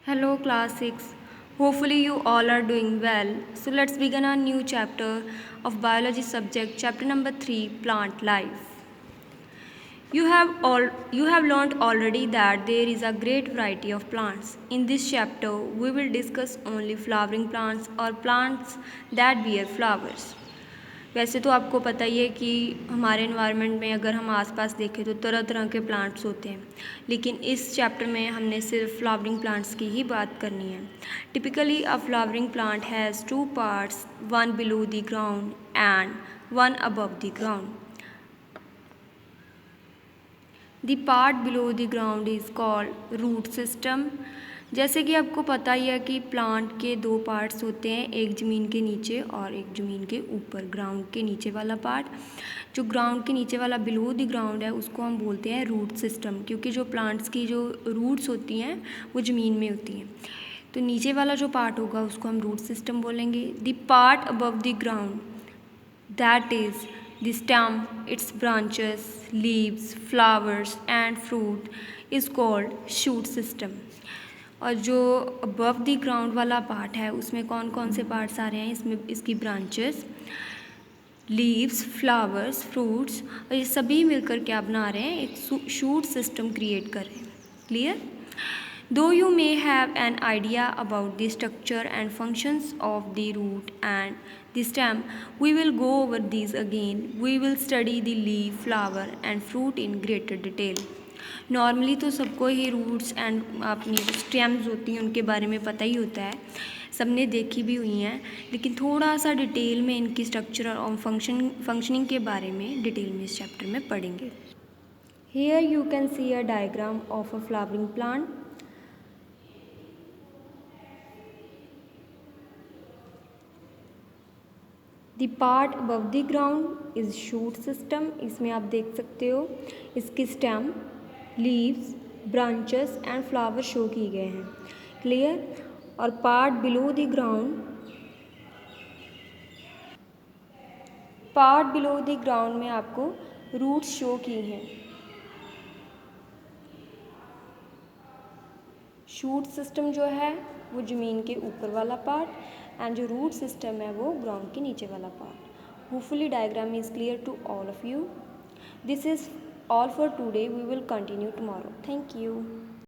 Hello class 6. Hopefully you all are doing well. So let's begin our new chapter of biology subject, chapter number 3, plant life. You have learned already that there is a great variety of plants. In this chapter, we will discuss only flowering plants or plants that bear flowers. वैसे तो आपको पता ही है कि हमारे environment में अगर हम आसपास देखें तो तरह तरह के प्लांट्स होते हैं, लेकिन इस चैप्टर में हमने सिर्फ फ्लावरिंग प्लांट्स की ही बात करनी है। Typically a flowering plant has two parts, one below the ground and one above the ground. The part below the ground is called root system. जैसे कि आपको पता ही है कि प्लांट के दो पार्ट्स होते हैं, एक ज़मीन के नीचे और एक ज़मीन के ऊपर, ग्राउंड के नीचे वाला पार्ट। जो ग्राउंड के नीचे वाला बिलो द ग्राउंड है उसको हम बोलते हैं रूट सिस्टम, क्योंकि जो प्लांट्स की जो रूट्स होती हैं वो ज़मीन में होती हैं। तो नीचे वाला जो पार्ट होगा उसको हम रूट सिस्टम बोलेंगे। The part above the ground, that is the stem, its branches, leaves, flowers and fruit is called shoot system। और जो above the ground वाला पार्ट है उसमें कौन कौन से पार्ट्स आ रहे हैं, इसमें इसकी ब्रांचेस, लीव्स, फ्लावर्स, फ्रूट्स, और ये सभी मिलकर क्या बना रहे हैं, एक शूट सिस्टम क्रिएट कर रहे हैं। Clear? Though you may have an idea about the structure and functions of the root and the stem, we will go over these again. We will study the leaf, flower and fruit in greater detail. Normally तो सबको ही roots and अपनी stems होती हैं उनके बारे में पता ही होता है, सबने देखी भी हुई हैं, लेकिन थोड़ा सा डिटेल में इनकी स्ट्रक्चर और फंक्शनिंग के बारे में डिटेल में इस चैप्टर में पढ़ेंगे। Here you can see a diagram of a flowering plant. The part above the ground is shoot system। इसमें आप देख सकते हो इसकी stem, leaves, branches and flower show किए गए हैं। क्लियर? और part below the ground, part below the ground में आपको रूट्स शो की हैं। शूट सिस्टम जो है वो ज़मीन के ऊपर वाला पार्ट एंड जो रूट सिस्टम है वो ग्राउंड के नीचे वाला part. Hopefully diagram is clear to all of you. This is all for today. We will continue tomorrow. Thank you.